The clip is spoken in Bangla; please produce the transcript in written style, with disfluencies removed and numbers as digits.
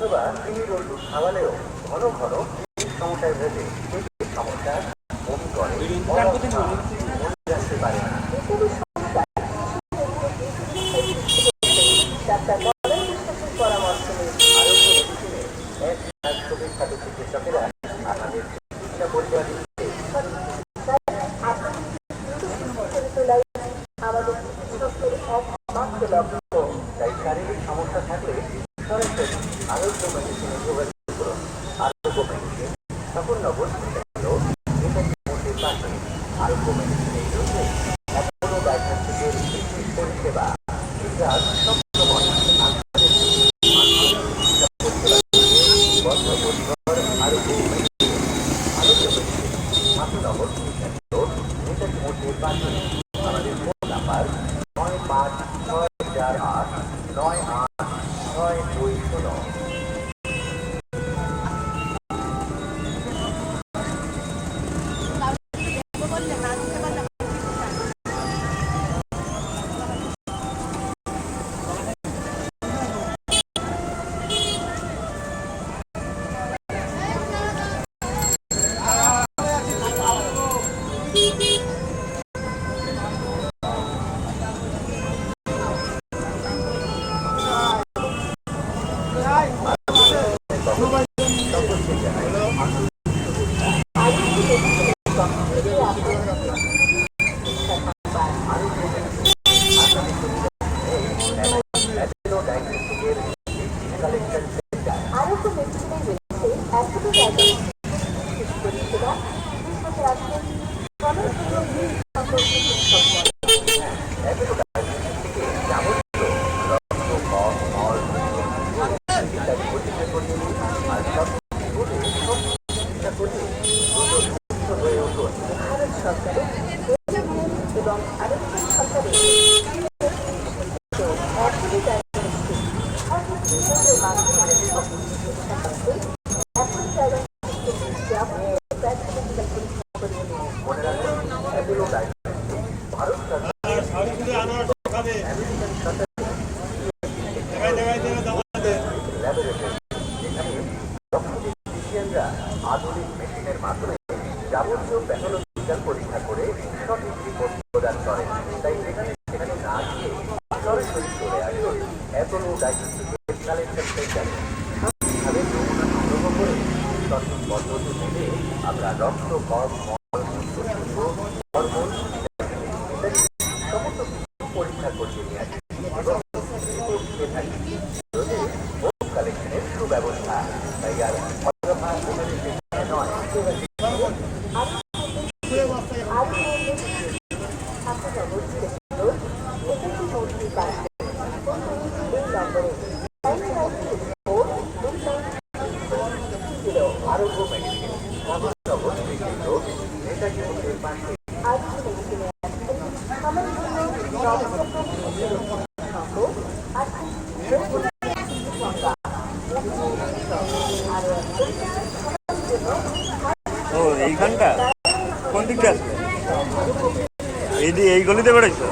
অথবা চিনির ওষুধ খাওয়ালেও ঘন ঘন কিডনির সমস্যায় ভেবে কিডনির সমস্যা বমি করে মনে রাখতে পারে না। ডাক্তার বলেন বিশ্লেষণ পরামর্শ নিন। আরোগ্য মেডিসিনে এক বিখ্যাত চিকিৎসকেরা আপনাদের চিকিৎসা পরিষেবা দিচ্ছে। আমাদের চিকিৎসকের একমাত্র লক্ষ্য, তাই শারীরিক সমস্যা থাকলে সরাসরি আরোগ্য মেডিসিনে যোগাযোগ করুন। আরোগ্য মেডিসিন সকলনগর মোটের পাশে। আরোগ্য মেডিসিনে রয়েছে অ্যাপোলো ডায়াগনস্টিকের বিশেষ পরিষেবা, যা সবসময় আপনাদের আরোগ্য মেডিসিন মাতৃনগর নেতাজি মোটের পাশে। আমাদের ফোন নাম্বার 9564898620। এবং আরেকটি সরকারের আধুনিক মেশিনের মাধ্যমে যাবতীয় প্যাথোলজিক্যাল পরীক্ষা করে সঠিক রিপোর্ট প্রদান করে। তাই সেখানে না গিয়ে সরাসরি চলে আসুন অ্যাপোলো ডায়াগনস্টিকের কালেকশন সেন্টারে। সঠিকভাবে নমুনা সংগ্রহ করে সঠিক পদ্ধতি মেনে আমরা রক্ত, কফ, মল, মূত্র, হরমোন ইত্যাদি সমস্ত পরীক্ষা করিয়ে নিয়ে আসি এবং রিপোর্ট দিয়ে থাকি। হোম কালেকশনের সুব্যবস্থা, তাই আর অযথা নয়। আরোগ্য মেডিসিন নেতাজি মোটের পাশে। ও এইখানটা কোন দিকটা আসবে? এই গলিতে বেড়াইছো?